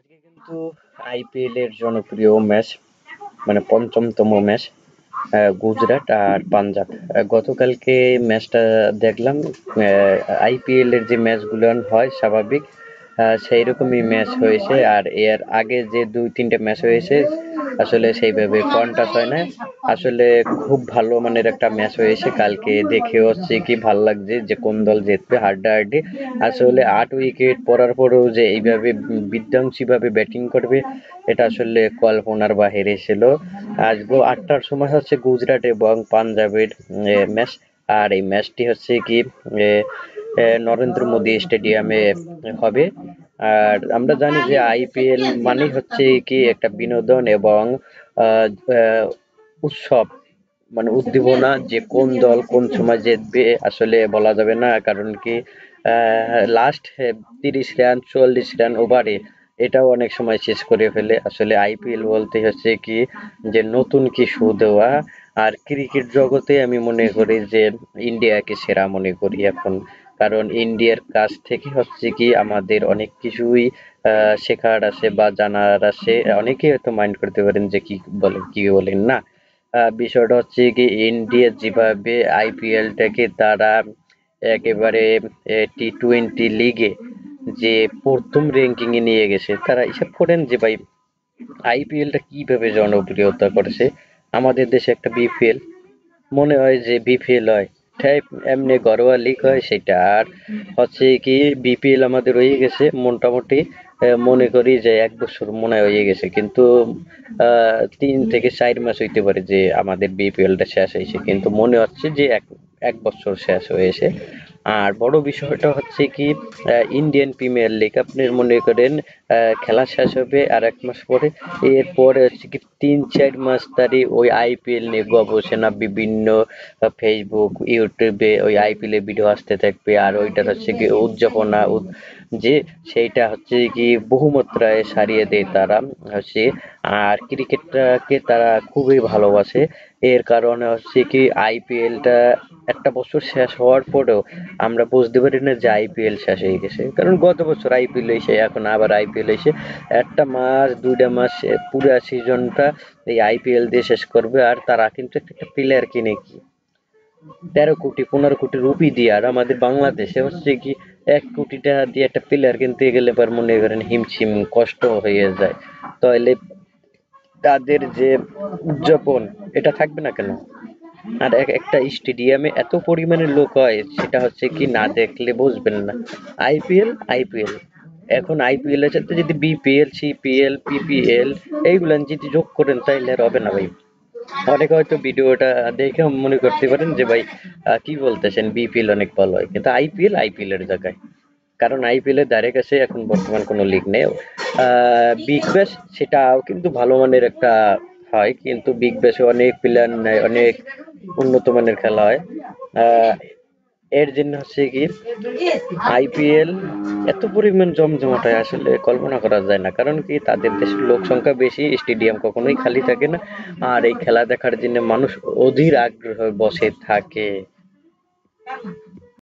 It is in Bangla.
আজকে কিন্তু আইপিএল এর জনপ্রিয় ম্যাচ মানে পঞ্চমতম ম্যাচ গুজরাট আর পাঞ্জাব। গতকালকে ম্যাচটা দেখলাম। আইপিএল এর যে ম্যাচগুলো হয় স্বাভাবিক সেই রকমই ম্যাচ হয়েছে, আর এর আগে যে দুই তিনটে ম্যাচ হয়েছে আসলে সেইভাবে কন্টাস হয় না। আসলে খুব ভালো মানের একটা ম্যাচ হয়েছে, কালকে দেখে হচ্ছে কি ভাল লাগছে যে কোন দল জিতবে হাড্ডাহাড্ডি। আসলে 8 উইকেট পড়ার পরেও যে এইভাবে বিধ্বংসী ভাবে ব্যাটিং করবে এটা আসলে কল্পনার বাহিরে ছিল। আজ 8টার সময় হচ্ছে গুজরাট এবং পাঞ্জাবের ম্যাচ, আর এই ম্যাচটি হচ্ছে কি নরেন্দ্র মোদী স্টেডিয়ামে হবে। আর আমরা জানি যে আইপিএল মানেই হচ্ছে কি একটা বিনোদন এবং আহ, আহ, উৎসব, মানে উদ্দীপনা, যে কোন দল কোন সময় জিতবে আসলে বলা যাবে না। কারণ কি লাস্ট 30 রান 44 রান ওভারে এটাও অনেক সময় শেষ করে ফেলে। আসলে আইপিএল বলতে হচ্ছে কি যে নতুন কিছু দেওয়া। আর ক্রিকেট জগতে আমি মনে করি যে ইন্ডিয়াকে সেরা মনে করি এখন। কারণ ইন্ডিয়ার কাছ থেকে হচ্ছে কি আমাদের অনেক কিছুই শেখার আছে বা জানার আছে। অনেকেই হয়তো মাইন্ড করতে পারেন যে কি বলেন না। বিষয়টা হচ্ছে কি ইন্ডিয়া যেভাবে আইপিএলটাকে তারা একেবারে টি-20 লিগে যে প্রথম র্যাঙ্কিং এ নিয়ে গেছে, তারা হিসাব করেন যে ভাই আইপিএলটা কিভাবে জনপ্রিয়তা করেছে। আমাদের দেশে একটা বিপিএল মনে হয় যে বিপিএল হয়, তাই এমনি ঘরোয়া লিগ হয় সেটা। আর হচ্ছে কি বিপিএল আমাদের হয়ে গেছে মোটামুটি মনে করি যে 1 বছর মনে হয় হয়ে গেছে, কিন্তু 3 থেকে 4 মাস হইতে পারে যে আমাদের বিপিএলটা শেষ হয়েছে, কিন্তু মনে হচ্ছে যে এক এক বছর শেষ হয়েছে। আর বড় বিষয়টা হচ্ছে কি ইন্ডিয়ান প্রিমিয়ার লিগ আপনি মনে করেন খেলা শেষ হবে আর 1 মাস পরে। এরপরে হচ্ছে কি 3-4 মাস ধরে ওই আইপিএল নিয়ে গবেষণা বিভিন্ন ফেসবুক ইউটিউবে ওই আইপিএল এর ভিডিও আসতে থাকবে, আর ওইটার হচ্ছে কি উদযাপনা যে সেইটা হচ্ছে কি বহুমাত্রায় সারিয়ে দেয় তারা হচ্ছে। আর ক্রিকেটটাকে তারা খুবই ভালোবাসে। এর কারণে হচ্ছে কি আইপিএলটা একটা বছর শেষ হওয়ার পরেও আমরা বুঝতে পারি না যে আইপিএল শেষ হয়ে গেছে। কারণ গত বছর আইপিএল হয়েছে, এখন আবার আইপিএল হয়েছে, 1 মাস 2টা মাস পুরো সিজনটা এই আইপিএল দিয়ে শেষ করবে। আর তারা কিন্তু একটা প্লেয়ার কিনে কি 13 কোটি 15 কোটি রুপি দিয়ে, আর আমাদের বাংলাদেশে হচ্ছে কি 1 কোটি টাকা দিয়ে একটা প্লেয়ার কিনতে গেলে পর মনে করেন হিমশিম কষ্ট হয়ে যায়। তাহলে তাদের যে উদযাপন এটা থাকবে না কেন? আর একটা স্টেডিয়ামে এত পরিমাণে লোক হয় সেটা হচ্ছে কি না দেখলে বুঝবেন না। আইপিএল আইপিএল, এখন আইপিএল এর সাথে যদি বিপিএল সিপিএল পিপিএল এইগুলা যদি যোগ করেন তাইলে আর হবে না ভাই। অনেকে হয়তো ভিডিওটা দেখে মনে করতে পারেন যে ভাই কি বলতেছেন, বিপিএল অনেক ভালো হয়, কিন্তু আইপিএল আইপিএল এর জায়গায়। কারণ আইপিএল এর ধারে কাছে এখন বর্তমান কোনো লিগ নেই। বিগ ব্যাশ সেটাও কিন্তু ভালো মানের একটা হয়, কিন্তু বিগ ব্যাশে অনেক প্লেয়ার নেয়, অনেক উন্নত মানের খেলা হয়। আহ, এর জন্য হচ্ছে কি আইপিএল এত পরিমাণ জমজমাট হয় আসলে কল্পনা করা যায় না। কারণ কি তাদের দেশের লোক সংখ্যা বেশি, স্টেডিয়াম কখনোই খালি থাকে না। আর এই খেলা দেখার জন্য মানুষ অধীর আগ্রহে বসে থাকে।